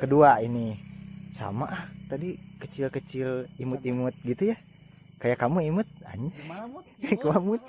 kedua ini sama tadi kecil-kecil imut-imut gitu ya, kayak kamu imut anjing. Kemamut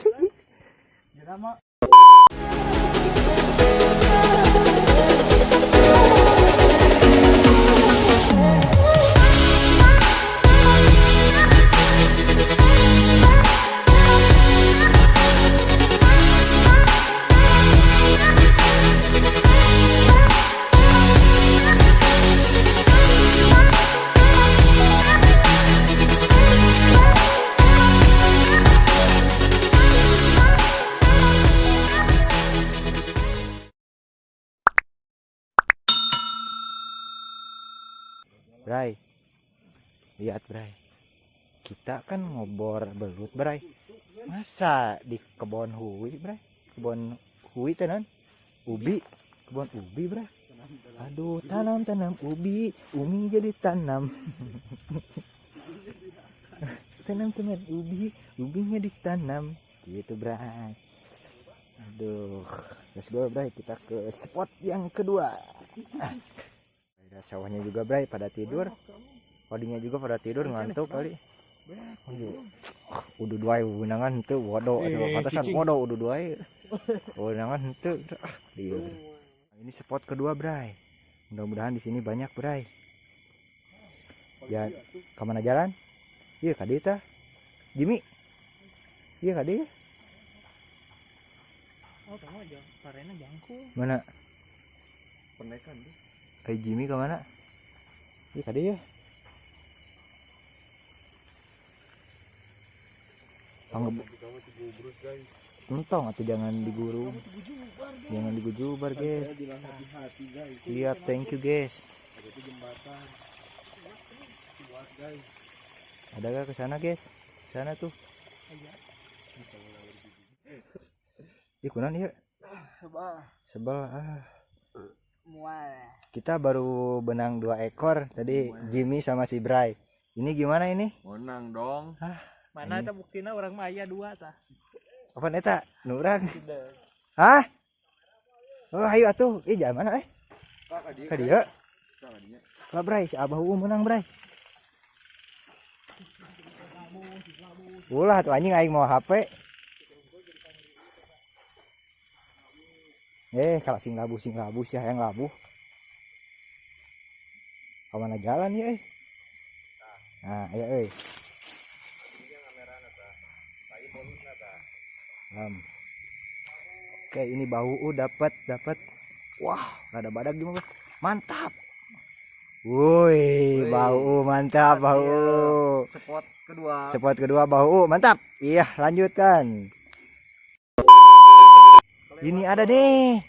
Bray, lihat Bray, kita kan ngobor belut Bray, masa di kebun hui Bray, kebun hui tenan ubi, kebun ubi Bray, aduh tanam ubi, umi jadi tanam. Tanam ubi, ubinya ditanam gitu Bray. Aduh, let's go Bray, kita ke spot yang kedua. Sawahnya juga Bray pada tidur, padinya juga pada tidur, ngantuk kali. Udah dua unangan itu waduh, pantasan waduh udah dua unangan itu. Ini spot kedua Bray, mudah-mudahan di sini banyak Bray. Ya kemana jalan? Iya kadi ta Jimmy, iya kadi ya. Oh kamu aja parena jangku mana penekan deh. Hey Jimmy kemana? Iya kadi ya. Entong atau jangan diguru, jangan digujubar guys. Siap, thank you guys. Ada gak ke sana guys? Sana tuh. Ih kunan ya. Sebel Kita baru benang 2 ekor tadi Jimmy sama si Bray. Ini gimana ini? Menang dong. Mana ada buktinya orang maya 2 tah. Apaan eta? Nurang. Hah? Oh ayo atuh. Jangan mana Ka dia. Lah Bray, si Abah menang Bray. Ulah tuh anjing aing mau HP. Kalau sing labu sih yang labu. Kemana jalan ya Nah ayo Oke ini bau dapat. Wah ada badak gimana mantap. Woi bau mantap bau. Spot kedua bau mantap. Iya lanjutkan. Ini ada nih.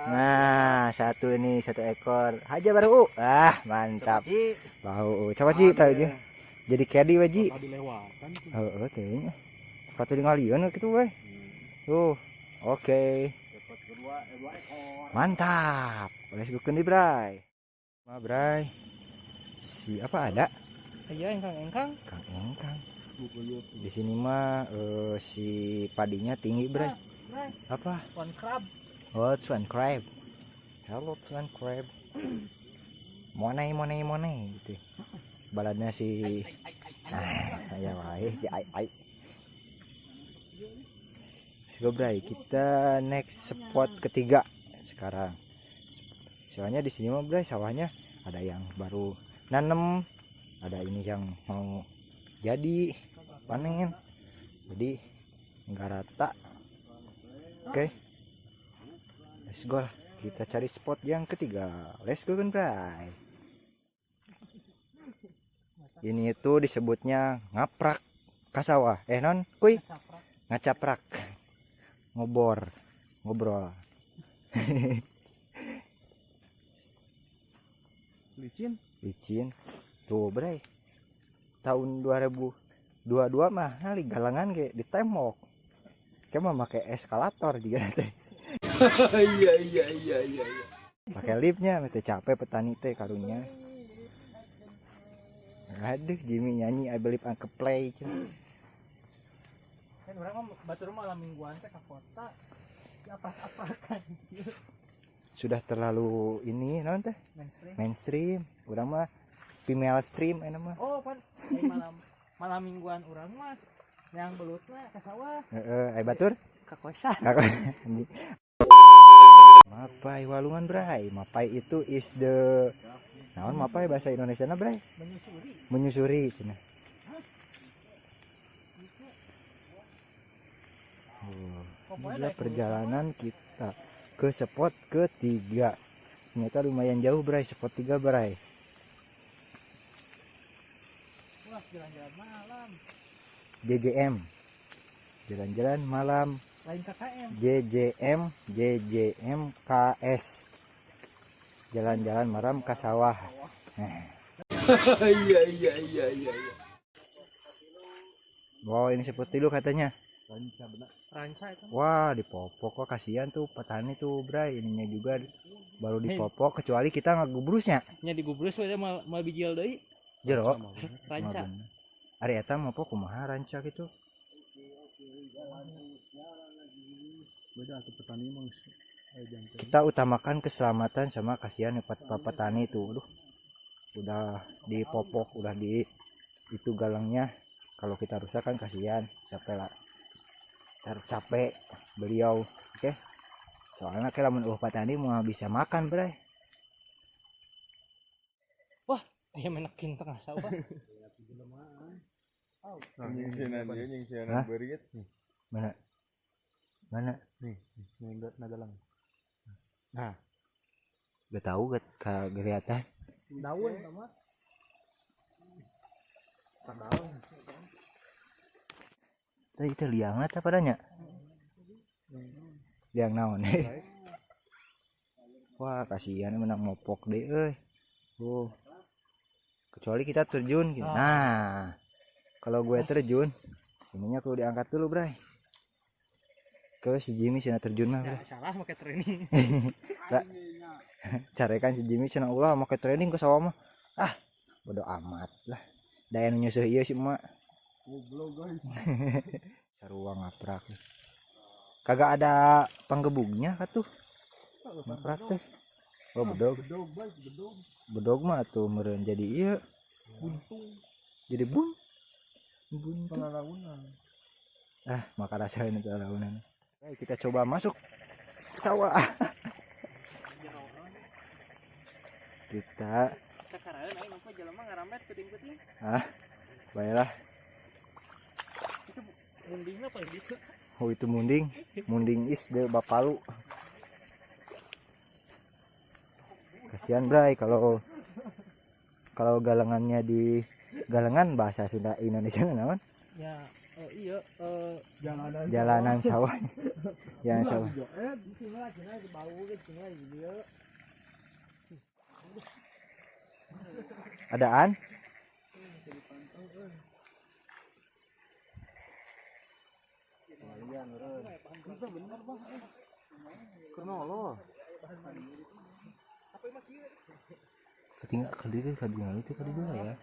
Nah satu ekor aja baru. Mantap bau. Coba Ji tahu aja. Jadi kedi waji. Kayaknya patut ngalian gitu weh. Tuh oke. Mantap. Let's go kendi Bray. Bray. Si apa ada? Iya engkang. Kang Engkang. Di sini mah si padinya tinggi Bray. Apa? One crab. Oh, Swan Crab. Halo Swan Crab. Money gitu. Baladnya si ya wae si ai. Let's go Bray, kita next spot ketiga sekarang. Soalnya di sini mah Bray sawahnya ada yang baru nanem, ada ini yang mau jadi panen. Jadi enggak rata. Oke. Let's go lah. Kita cari spot yang ketiga. Let's go kan Bray. Ini itu disebutnya ngaprak kasawah. Non kuy ngacaprak. Ngobrol. Licin. Tuh Bray. Tahun 2022 mah kali galangan kayak di tembok. Kayak mah pakai eskalator juga teh. Iya. Pakai liftnya, teh capek petani teh karunya. Aduh, Jimmy nyanyi I believe Uncle Play. Kan orang mah batur mah lamun mingguan teh ka kota. Apa-apa kan. sudah terlalu ini non teh Mainstream. mainstream. Urang mah female stream mah. Oh pan malam malam mingguan orang mah yang belutna ke sawah Heeh, batur. ke kosan. Mapai walungan bray. Mapai itu is the naon mapai bahasa Indonesia na bray? Menyusuri. Menyusuri cenah. Inilah perjalanan kita ke spot ketiga. Ternyata lumayan jauh bray, spot 3 bray. Wah, jalan-jalan malam. JJM. Jalan-jalan malam. Lain KKM. JJM KS. Jalan-jalan malam ke sawah. Iya. Wow, ini seperti lu katanya. Ranca itu. Wah, dipopok kok kasihan tuh petani tuh, bray. Ininya juga baru dipopok kecuali kita ngagubrusnya. Nya digubrus we mal bijil deui. Jero. Ranca. Ari eta mah pok kumaha ranca gitu. Beda tuh petani emang Kita utamakan keselamatan sama kasihan petani itu. Aduh. Udah dipopok, udah di itu galangnya. Kalau kita rusak kan kasihan, capek lah. Capek beliau, oke? Soalnya kalau menurut petani mau bisa makan, bray. Wah, aya menekin tengah sawah. Hah? Mana? Mana? nih nadalang. Nah, gak tahu gak kelihatan. Daun sama. Tadi itu liang apa padanya? Liang naon? Wah, kasihan menang mopok deh, Oh. Kecuali kita terjun gitu. Nah, kalau gue terjun, ininya kudu diangkat dulu, bray. Ke si Jimmy cenah terjun mah, bray. Salah make training. Carekan si Jimmy cenah ulah make training ke sawah mah. Ah, bodo amat lah. Daya nu nyeuseut ieu si emak. Goblok guys. Sarua ngaprak. Kagak ada panggebugnya katuh. Ngaprak teh. Oh, bedog. Bedog mah tuh meureun jadi ieu. Buntung. Jadi buntung. Pelaraunan. Ah, maka rasain itu launan. Baik, kita coba masuk ke sawah. Kita Kakaraeun aing mah jelema ngaramet puting-puting. baiklah. Itu mundingna paling gitu. Oh, itu munding. Munding is the bapalu. Kasihan bray kalau galangannya di galangan bahasa Sunda Indonesia naon? Ya, iya Jalanan sawah. Yang sawah. Adaan? Kenapa? Ketinggalan itu ya.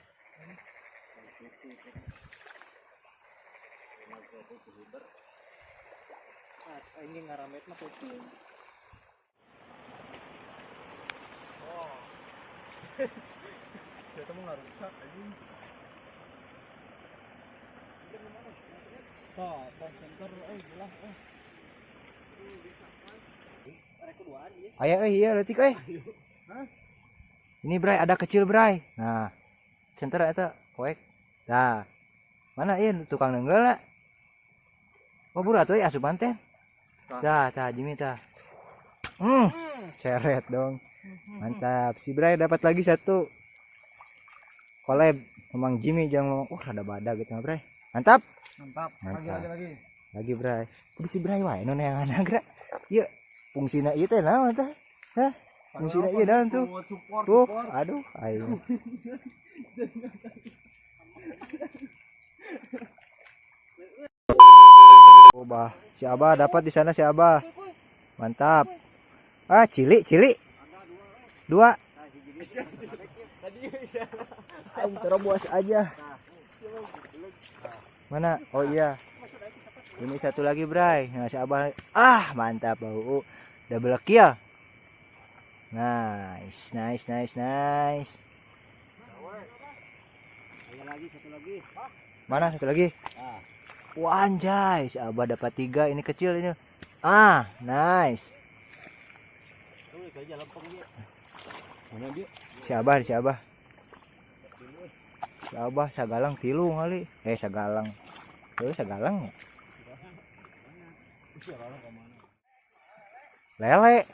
ini ngaramet mah puting. Kita mau ngarusak aja. Center ulah Ayo iya letik Ini bray ada kecil bray. Nah, center eta poek. Nah. Mana ieu tukang nenggel lah. Oh burat euy asupan teh. Dah, tah Jimmy tah. Seret dong. Mantap. Si bray dapat lagi satu. Collab memang Jimmy jangan ada badak gitu bray. Mantap. Mantap. Lagi. Lagi bray. Kudu si bray wae nu neangan geura. Ieu fungsina ieu teh naon teh? Hah? Fungsina ieu naon tuh? Tuh, aduh, aing. Oh, bah, si Abah dapat di sana si Abah. Mantap. Ah, cili. Dua. Aing terobos aja. Mana? Oh iya. Ini satu lagi, bray. Nah, si Abah. Ah, mantap bau. Double kill. Nice. Satu lagi. Mana satu lagi? Ah. Wah, anjay, si Abah dapat 3, ini kecil ini. Nice. Tuh, aja lempeng dia. Mana dia? Si Abah. Si Abah sagalang tilu kali. Sagalang. Sagalang ya. Lele.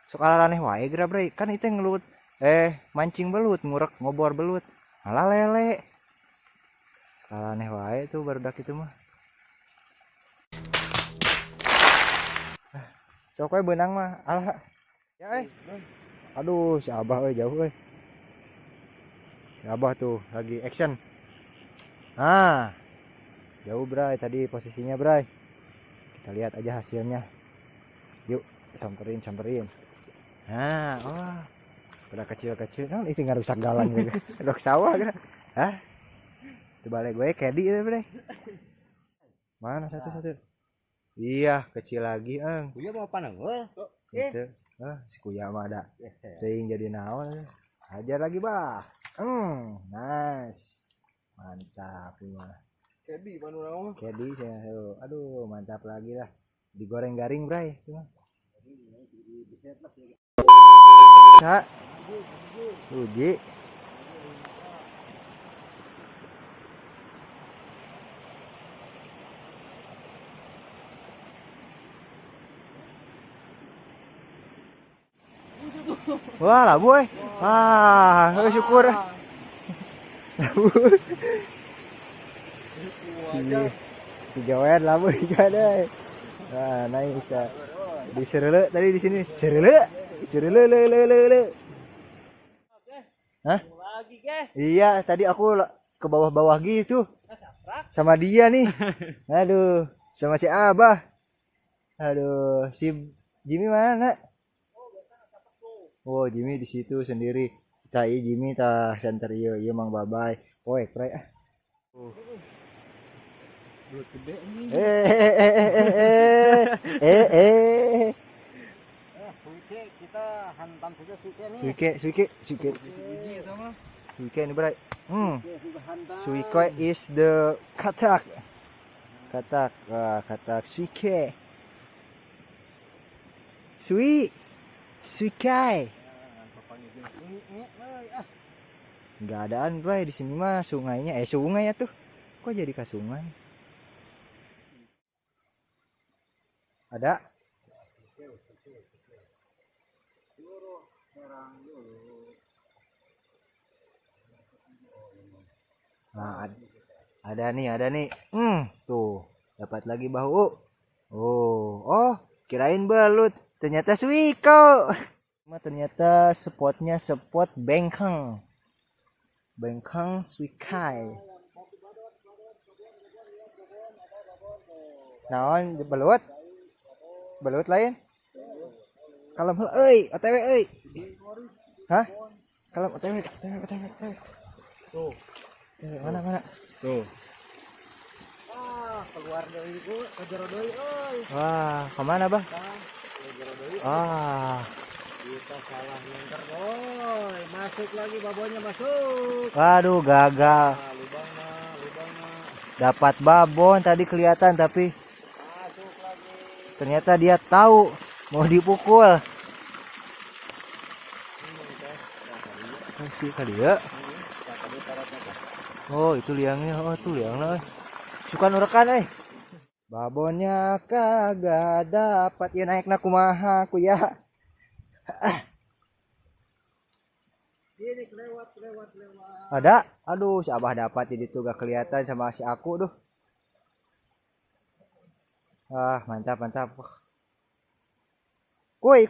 Sok aneh wae geura bre. Kan itu ngelut. Mancing belut, ngurek ngobor belut. Alah lele. Aneh wae tuh barudak itu mah. Sok we beunang mah. Alah. Ya Aduh, si Abah we jauh we. Si Abah tuh lagi action. Jauh bray tadi posisinya bray. Kita lihat aja hasilnya. Yuk, samperin. Udah kecil-kecil. Nah, itu nggak rusak galang juga. Dok sawah kan? Itu balik gue kedi itu bray. Mana satu? Iya, kecil lagi, Kuya mau panang, Itu. Si Kuya mah ada. Ting jadi naon. Hajar lagi, Bah. Nice. Mantap ini. Kedi panu naon? Kedi saya. Aduh, mantap lagi lah. Digoreng garing, bray. Kak. Uji. Wah, lah boy. Syukur. Dijower lah boy, deh. Nice dah. Di serele tadi di sini. Serele. Hah? Lagi, guys. Iya, tadi aku ke bawah-bawah gitu. Sama dia nih. Aduh, sama si Abah. Aduh, si Jimmy mana? Oh, Jimmy di situ sendiri. Jimmy tah center ieu Mang Babay. Poek pre. Belut gede ini. Suike kita hantam saja suike nih. Suike. Suike ini bray. Suike is the katak. Katak suike. Suikai. Enggak adaan bray di sini mah sungainya. Sungai ya tuh. Kok jadi ke sungai? Ada? Nah, ada nih. Tuh, dapat lagi bahu. Oh, kirain belut. Ternyata suiko. Ternyata spotnya spot bengkang suikai. Naon belut lain. Kalem OTW euy. Hah? Kalem OTW. Tuh. Mana? Tuh. Keluar deui ku, kejero deui euy. Wah, kemana, Bang? Kita salah nyenter boy. Masuk lagi babonnya masuk. Waduh, gagal. Lubangna. Dapat babon tadi kelihatan tapi Masuk lagi. ternyata dia tahu mau dipukul. Si kali ya. Oh, itu liangnya. Oh, tuh liangnya. Suka nurekan Babonnya kagak dapat ya naikna kumaha ku ya. Ini lewat. Ada? Aduh, si Abah dapat jadi tuh gak kelihatan sama si aku duh. Mantap. Kuy.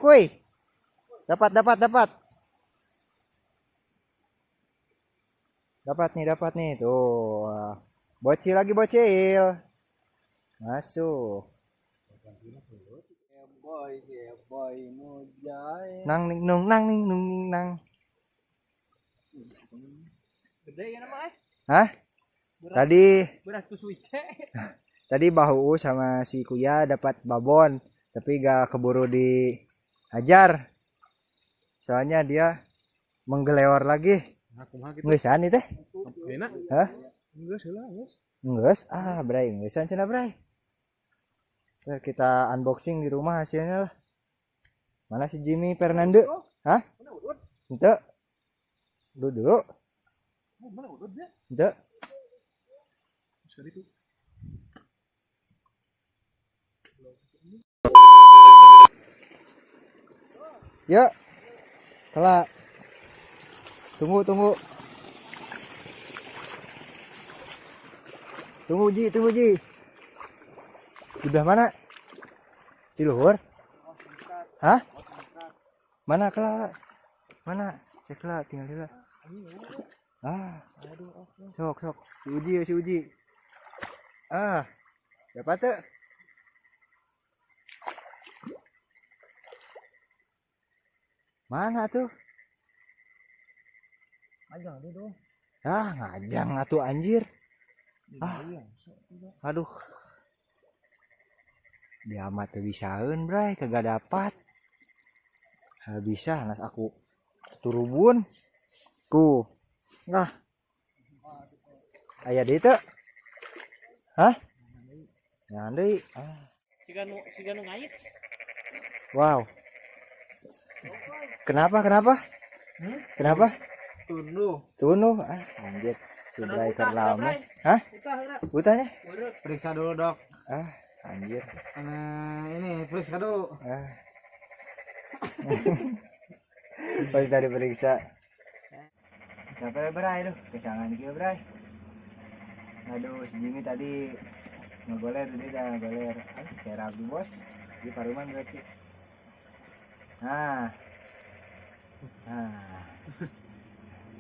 Dapat. Dapat nih tuh. Bocil. Masuk. Boy mujai. Nang. Gede ya nama Hah? beras tuh suike. Tadi bahu sama si Kuya dapat babon, tapi gak keburu dihajar. Soalnya dia menggeleor lagi. Aku mah gitu. Ngeusan itu teh? Enak. Hah? Enggak salah, Bos. Ngeus? Ah, bray, ngeusan cenah bray. Nah, kita unboxing di rumah hasilnya lah. Mana si Jimmy Fernando? Hah? Ente? Duduk. Mana udutnya? Ente? Sekali itu. Yuk. Kelak. Tunggu. Tunggu Ji. Udah mana? Di luhur? Hah? Mana kelak? Mana? Cek kelak tinggal di lah. Ah, sok. Si Uji. Ah, dapat tuh. Mana tuh? Ajang dia dong. Ah, ngajang atuh anjir. Ah, aduh. Dia mah teu bisaeun, bray, kagak dapat. Bisa nas aku turubun. Tuh. Nah. Aya deui teu? Hah? Nyan deui. Ah. Siga nu ngait. Wow. Kenapa? Kenapa? Tunuh. Ah, anjir. Si Bray keur lama. Hah? Utahnya? Periksa dulu, Dok. Ah, anjir. Ini periksa dulu. Ah. Pas tadi periksa. Sampai Bray tuh, kesangan kieu Bray. Aduh, si Jimmy tadi ngegoler dia goler. Saya ragu bos. Di paruman berarti. Nah.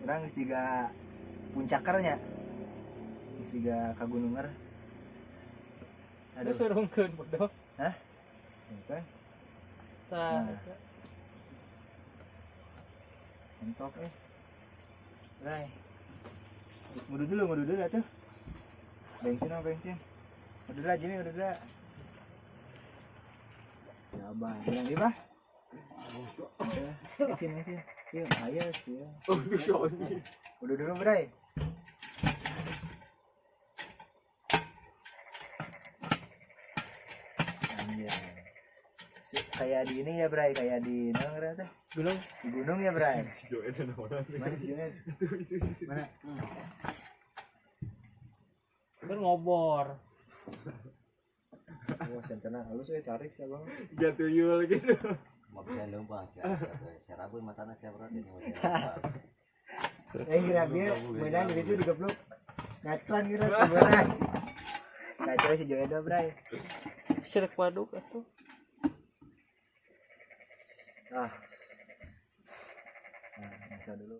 Urang geus jiga puncakernya. Geus jiga kagununger. Aduh surungkeun bodoh. Hah? Bukan. Tah. Mentok Bray. Ngudu dulu atuh. Bensin. Udah lah Jimmy, udah. Ya bang, bilang di bah. Mesin. Yuk, ayo sih. Oh, bisa ini. Udah dulu Bray. Anjay. Kayak di ini ya Bray, kayak di mana teh? Gunung. Di gunung ya Bray. Si Joen ada mana? Mana si Joen? Itu. Mana? Kan ngobor. Oh, sentena halus tarik saya bang. Gak tuyul gitu. Mau bisa lomba, saya ragu matanya saya berat ini masih. Kira dia mainan gitu digeblok. Ngatlan kira sebenarnya. Nah, terus si Joen Bray. Sirek waduk atuh. Ah. Nah, bisa dulu.